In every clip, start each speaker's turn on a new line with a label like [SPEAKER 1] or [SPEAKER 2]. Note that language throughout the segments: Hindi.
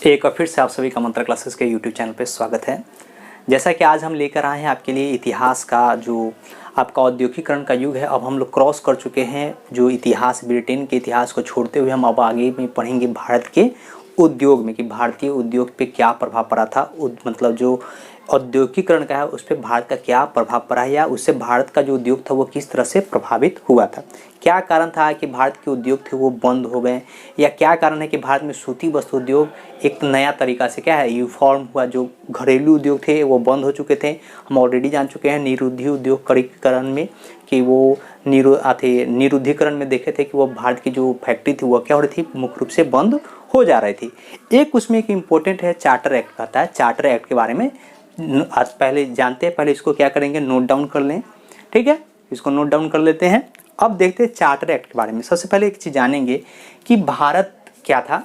[SPEAKER 1] एक बार फिर से आप सभी का मंत्र क्लासेस के यूट्यूब चैनल पे स्वागत है। जैसा कि आज हम लेकर आए हैं आपके लिए इतिहास का जो आपका औद्योगिकीकरण का युग है। अब हम लोग क्रॉस कर चुके हैं जो इतिहास, ब्रिटेन के इतिहास को छोड़ते हुए हम अब आगे में पढ़ेंगे भारत के उद्योग में कि भारतीय उद्योग पे क्या प्रभाव पड़ा था। मतलब जो औद्योगिकीकरण का है उस पर भारत का क्या प्रभाव पड़ा है या उससे भारत का जो उद्योग था वो किस तरह से प्रभावित हुआ था। क्या कारण था कि भारत के उद्योग थे वो बंद हो गए, या क्या कारण है कि भारत में सूती वस्त्र उद्योग एक नया तरीका से क्या है यूफॉर्म हुआ। जो घरेलू उद्योग थे वो बंद हो चुके थे। हम ऑलरेडी जान चुके हैं निरुद्धि उद्योगीकरण में कि वो निरुद्धीकरण में देखे थे कि वो भारत की जो फैक्ट्री थी वो क्या हो रही थी, मुख्य रूप से बंद हो जा रही थी। एक उसमें एक इम्पोर्टेंट है चार्टर एक्ट कहता है। चार्टर एक्ट के बारे में आज पहले जानते हैं, पहले इसको क्या करेंगे नोट डाउन कर लें। ठीक है, इसको नोट डाउन कर लेते हैं। अब देखते हैं चार्टर एक्ट के बारे में। सबसे पहले एक चीज़ जानेंगे कि भारत क्या था।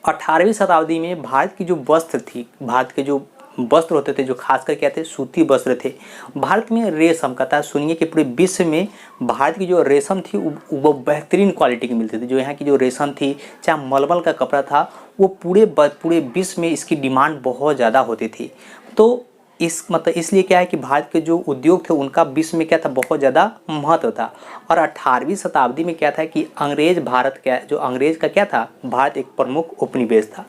[SPEAKER 1] 18वीं शताब्दी में भारत की जो वस्त्र थी, भारत के जो वस्त्र होते थे जो खासकर क्या थे, सूती वस्त्र थे। भारत में रेशम का था। सुनिए कि पूरे विश्व में भारत की जो रेशम थी वो बेहतरीन क्वालिटी की मिलती थी। जो यहाँ की जो रेशम थी, चाहे मलमल का कपड़ा था, वो पूरे विश्व में इसकी डिमांड बहुत ज़्यादा होती थी। तो इसलिए क्या है कि भारत के जो उद्योग थे उनका विश्व में क्या था, बहुत ज़्यादा महत्व था। और 18वीं शताब्दी में क्या था कि अंग्रेज का क्या था, भारत एक प्रमुख उपनिवेश था।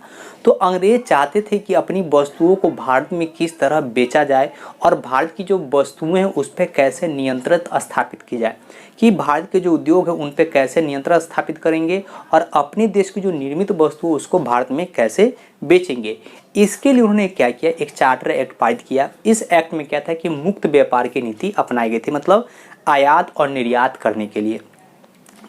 [SPEAKER 1] तो अंग्रेज चाहते थे कि अपनी वस्तुओं को भारत में किस तरह बेचा जाए और भारत की जो वस्तुएं हैं उस पर कैसे नियंत्रण स्थापित की जाए, कि भारत के जो उद्योग है उन पर कैसे नियंत्रण स्थापित करेंगे और अपने देश की जो निर्मित वस्तु उसको भारत में कैसे बेचेंगे। इसके लिए उन्होंने क्या किया, एक चार्टर एक्ट पारित किया। इस एक्ट में क्या था कि मुक्त व्यापार की नीति अपनाई गई थी, मतलब आयात और निर्यात करने के लिए।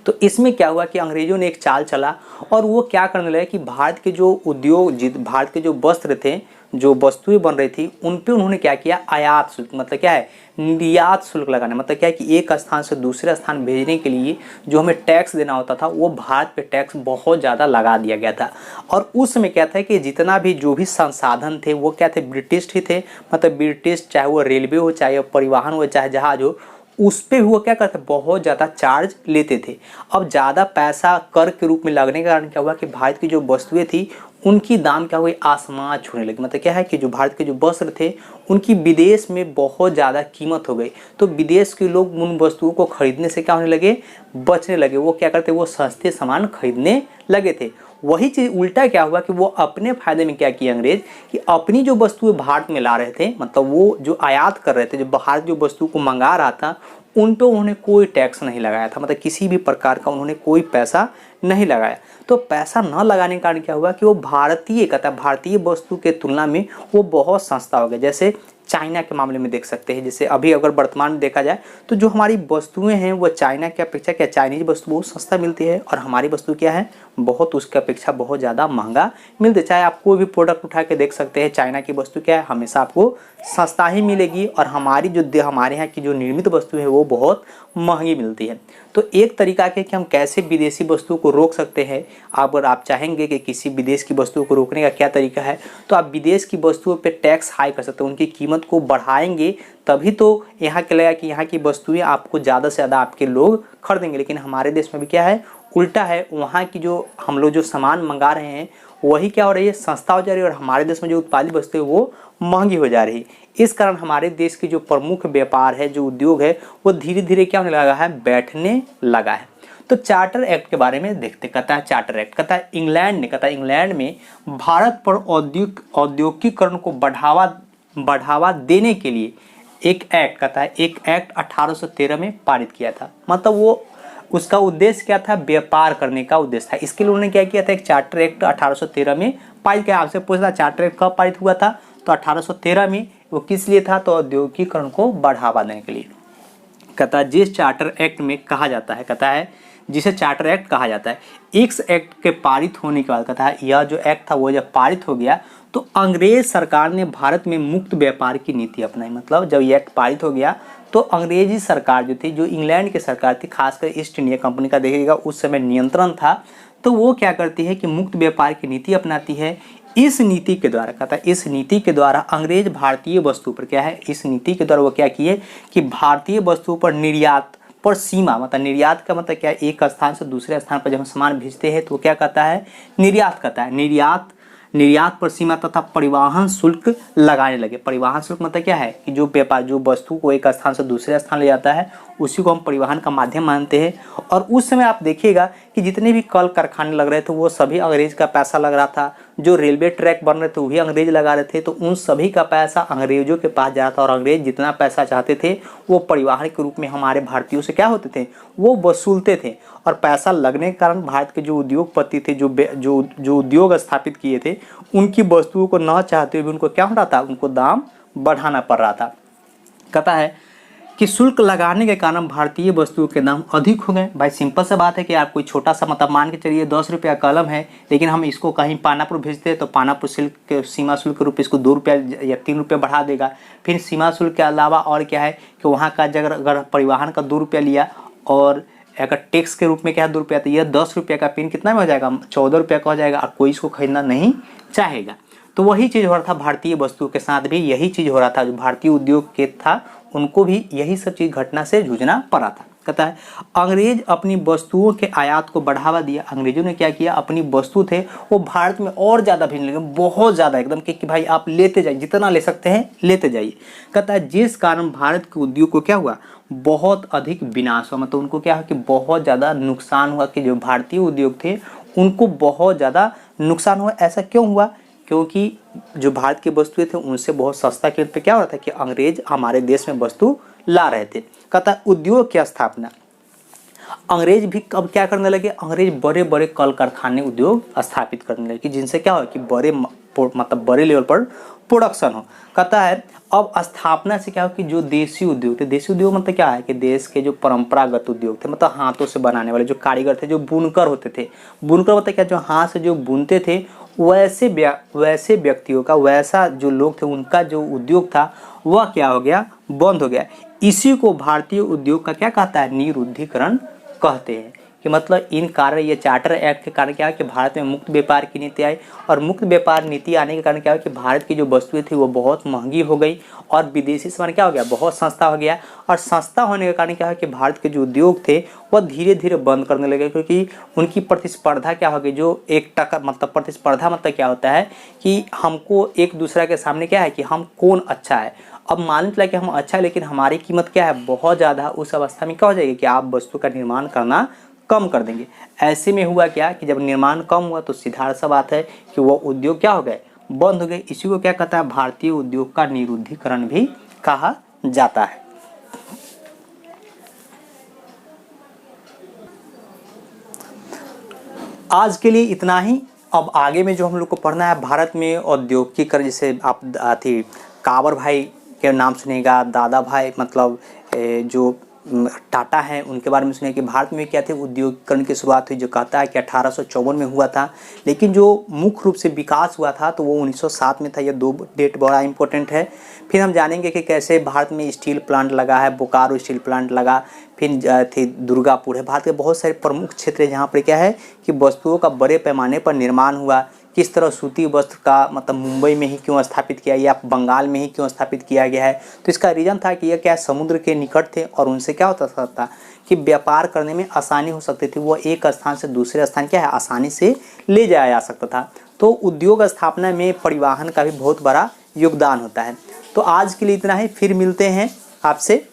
[SPEAKER 1] तो इसमें क्या हुआ कि अंग्रेजों ने एक चाल चला और वो क्या करने लगे कि भारत के जो भारत के जो वस्त्र थे, जो वस्तुएं बन रही थी, उन पे उन्होंने क्या किया, आयात शुल्क मतलब क्या है, निर्यात शुल्क लगाना। मतलब क्या है कि एक स्थान से दूसरे स्थान भेजने के लिए जो हमें टैक्स देना होता था वो भारत पे टैक्स बहुत ज़्यादा लगा दिया गया था। और उस समय क्या था कि जितना भी जो भी संसाधन थे वो क्या थे, ब्रिटिश ही थे। मतलब ब्रिटिश, चाहे वो रेलवे हो, चाहे परिवहन हो, चाहे जहाज हो, उस पर भी वो क्या करते, बहुत ज़्यादा चार्ज लेते थे। अब ज़्यादा पैसा कर के रूप में लगने के कारण क्या हुआ कि भारत की जो वस्तुएं थी उनकी दाम क्या हुई, आसमान छूने लगी। मतलब क्या है कि जो भारत के जो वस्त्र थे उनकी विदेश में बहुत ज़्यादा कीमत हो गई। तो विदेश के लोग उन वस्तुओं को खरीदने से क्या होने लगे, बचने लगे। वो क्या करते, वो सस्ते सामान खरीदने लगे थे। वही चीज़ उल्टा क्या हुआ कि वो अपने फायदे में क्या किया अंग्रेज, कि अपनी जो वस्तुएं भारत में ला रहे थे, मतलब वो जो आयात कर रहे थे, जो भारत जो वस्तु को मंगा रहा था, उन पर उन्होंने कोई टैक्स नहीं लगाया था। मतलब किसी भी प्रकार का उन्होंने कोई पैसा नहीं लगाया। तो पैसा न लगाने के कारण क्या हुआ कि वो भारतीय वस्तु के तुलना में वो बहुत सस्ता हो गया। जैसे चाइना के मामले में देख सकते हैं। जैसे अभी अगर वर्तमान में देखा जाए तो जो हमारी वस्तुएं हैं वो चाइना की अपेक्षा क्या, चाइनीज वस्तु बहुत सस्ता मिलती है और हमारी वस्तु क्या है, बहुत उसके अपेक्षा बहुत ज़्यादा महंगा मिलती है। चाहे आप कोई भी प्रोडक्ट उठा के देख सकते हैं, चाइना की वस्तु क्या है, हमेशा आपको सस्ता ही मिलेगी और हमारे यहाँ की जो निर्मित वस्तु है वो बहुत महंगी मिलती है। तो एक तरीका है कि हम कैसे विदेशी वस्तुओं को रोक सकते हैं। अगर आप चाहेंगे कि किसी विदेश की वस्तुओं को रोकने का क्या तरीका है, तो आप विदेश की वस्तुओं पे टैक्स हाई कर सकते हैं, उनकी कीमत को बढ़ाएंगे, तभी तो यहाँ के लगेगा कि यहाँ की वस्तुएं आपको ज़्यादा से ज़्यादा आपके लोग खरीदेंगे। लेकिन हमारे देश में भी क्या है, उल्टा है। वहाँ की जो हम लोग जो सामान मंगा रहे हैं वही क्या हो रही है, सस्ता हो जा रही है और हमारे देश में जो उत्पादित वस्तु है वो महंगी हो जा रही है। इस कारण हमारे देश की जो प्रमुख व्यापार है, जो उद्योग है, वो धीरे धीरे क्या होने लगा है, बैठने लगा है। तो चार्टर एक्ट के बारे में देखते। कहता है चार्टर एक्ट, कहता है इंग्लैंड में भारत पर औद्योगिकीकरण को बढ़ावा देने के लिए एक एक्ट, कहता है एक एक्ट 1813 में पारित किया था। मतलब वो उसका उद्देश्य क्या था, व्यापार करने का उद्देश्य था। इसके लिए उन्होंने क्या किया था, एक चार्टर एक्ट 1813 में पारित किया। आपसे पूछता चार्टर एक्ट कब पारित हुआ था, तो 1813 में। वो किस लिए था, तो औद्योगिकीकरण को बढ़ावा देने के लिए। कहता है जिस चार्टर एक्ट में कहा जाता है, कहता है जिसे चार्टर एक्ट कहा जाता है, इस एक्ट के पारित होने के बाद, कहता है यह जो एक्ट था वो जब पारित हो गया तो अंग्रेज सरकार ने भारत में मुक्त व्यापार की नीति अपनाई। मतलब जब ये एक्ट पारित हो गया तो अंग्रेजी सरकार जो थी, जो इंग्लैंड की सरकार थी, खासकर ईस्ट इंडिया कंपनी का देखिएगा उस समय नियंत्रण था, तो वो क्या करती है कि मुक्त व्यापार की नीति अपनाती है। इस नीति के द्वारा, कहता है इस नीति के द्वारा अंग्रेज भारतीय वस्तु पर क्या है, इस नीति के द्वारा वो क्या किए कि भारतीय वस्तुओं पर निर्यात पर सीमा, मतलब निर्यात का मतलब क्या है, एक स्थान से दूसरे स्थान पर जब हम सामान भेजते हैं तो क्या कहता है, निर्यात कहता है। निर्यात निर्यात पर सीमा तथा परिवहन शुल्क लगाने लगे। परिवहन शुल्क मतलब क्या है कि जो व्यापार जो वस्तु को एक स्थान से दूसरे स्थान ले जाता है उसी को हम परिवहन का माध्यम मानते हैं। और उस समय आप देखिएगा कि जितने भी कल कारखाने लग रहे थे वो सभी अंग्रेज का पैसा लग रहा था। जो रेलवे ट्रैक बन रहे थे वो भी अंग्रेज लगा रहे थे। तो उन सभी का पैसा अंग्रेजों के पास जा रहा था और अंग्रेज जितना पैसा चाहते थे वो परिवहन के रूप में हमारे भारतीयों से क्या होते थे, वो वसूलते थे। और पैसा लगने के कारण भारत के जो उद्योगपति थे, जो उद्योग स्थापित किए थे, उनकी वस्तुओं को न चाहते हुए भी उनको क्या हो रहा था, उनको दाम बढ़ाना पड़ रहा था। कहता है कि शुल्क लगाने के कारण भारतीय वस्तुओं के दाम अधिक हो गए। भाई सिंपल सा बात है कि आप कोई छोटा सा मतलब मान के चलिए 10 रुपया कलम है, लेकिन हम इसको कहीं पानापुर भेजते हैं तो पानापुर शुल्क सीमा शुल्क के रूप इसको 2 रुपया या 3 रुपये बढ़ा देगा। फिर सीमा शुल्क के अलावा और क्या है कि वहाँ का जगह अगर परिवहन का 2 रुपया लिया और अगर टैक्स के रूप में क्या है 2 रुपया, तो यह 10 रुपये का पेन कितना में हो जाएगा, 14 रुपये का हो जाएगा और कोई इसको खरीदना नहीं चाहेगा। तो वही चीज़ हो रहा था भारतीय वस्तुओं के साथ भी, यही चीज़ हो रहा था। जो भारतीय उद्योग के था उनको भी यही सब चीज़ घटना से जूझना पड़ा था। कहता है अंग्रेज अपनी वस्तुओं के आयात को बढ़ावा दिया। अंग्रेजों ने क्या किया, अपनी वस्तु थे वो भारत में और ज़्यादा भेजने लगे, बहुत ज़्यादा एकदम कि भाई आप लेते जाइए, जितना ले सकते हैं लेते जाइए। कहता है जिस कारण भारत के उद्योग को क्या हुआ, बहुत अधिक विनाश हुआ। मतलब उनको क्या हुआ कि बहुत ज़्यादा नुकसान हुआ, कि जो भारतीय उद्योग थे उनको बहुत ज़्यादा नुकसान हुआ। ऐसा क्यों हुआ, क्योंकि जो भारत की वस्तुएं थे उनसे बहुत सस्ता कीमत पे क्या हो रहा था कि अंग्रेज हमारे देश में वस्तु ला रहे थे। कहता है उद्योग की स्थापना, अंग्रेज भी अब क्या करने लगे, अंग्रेज बड़े बड़े कल कारखाने उद्योग स्थापित करने लगे, जिनसे क्या हो कि बड़े लेवल पर प्रोडक्शन हो। कहता है अब स्थापना से क्या हो कि जो देसी उद्योग थे, देसी उद्योग मतलब क्या है कि देश के जो परंपरागत उद्योग थे, मतलब हाथों से बनाने वाले जो कारीगर थे, जो बुनकर होते थे। बुनकर मतलब क्या, जो हाथ से जो बुनते थे, वैसे व्यक्तियों का, वैसा जो लोग थे उनका जो उद्योग था वह क्या हो गया, बंद हो गया। इसी को भारतीय उद्योग का क्या कहता है, निरुद्धीकरण कहते हैं। कि मतलब इन कारण ये चार्टर एक्ट के कारण क्या है कि भारत में मुक्त व्यापार की नीति आई, और मुक्त व्यापार नीति आने के कारण क्या है कि भारत की जो वस्तुएं थी वो बहुत महंगी हो गई और विदेशी सामान क्या हो गया, बहुत सस्ता हो गया। और सस्ता होने के कारण क्या है कि भारत के जो उद्योग थे वह धीरे धीरे बंद करने लगे, क्योंकि उनकी प्रतिस्पर्धा क्या हो गई, जो एक टक्कर मतलब प्रतिस्पर्धा मतलब क्या होता है कि हमको एक दूसरे के सामने क्या है कि हम कौन अच्छा है। अब मान चला कि हम अच्छा है लेकिन हमारी कीमत क्या है, बहुत ज़्यादा। उस अवस्था में क्या हो जाएगी कि आप वस्तु का निर्माण करना कम कर देंगे। ऐसे में हुआ क्या कि जब निर्माण कम हुआ तो सीधा सा बात है कि वो उद्योग क्या हो गए, बंद हो गए। इसी को क्या कहता है, भारतीय उद्योग का निरुद्धीकरण भी कहा जाता है। आज के लिए इतना ही। अब आगे में जो हम लोग को पढ़ना है भारत में औद्योगिकीकरण, जैसे आप थी काबर भाई के नाम सुनेगा, दादा भाई मतलब जो टाटा हैं उनके बारे में सुने कि भारत में क्या थे उद्योगीकरण की शुरुआत हुई, जो कहता है कि 1854 में हुआ था। लेकिन जो मुख्य रूप से विकास हुआ था तो वो 1907 में था। ये 2 डेट बड़ा इंपॉर्टेंट है। फिर हम जानेंगे कि कैसे भारत में स्टील प्लांट लगा है, बोकारो स्टील प्लांट लगा, फिर थी दुर्गापुर है। भारत के बहुत सारे प्रमुख क्षेत्र है जहाँ पर क्या है कि वस्तुओं का बड़े पैमाने पर निर्माण हुआ। किस तरह सूती वस्त्र का मतलब मुंबई में ही क्यों स्थापित किया या बंगाल में ही क्यों स्थापित किया गया है, तो इसका रीज़न था कि यह क्या समुद्र के निकट थे और उनसे क्या होता था कि व्यापार करने में आसानी हो सकती थी। वो एक स्थान से दूसरे स्थान क्या है आसानी से ले जाया जा सकता था। तो उद्योग स्थापना में परिवहन का भी बहुत बड़ा योगदान होता है। तो आज के लिए इतना ही, फिर मिलते हैं आपसे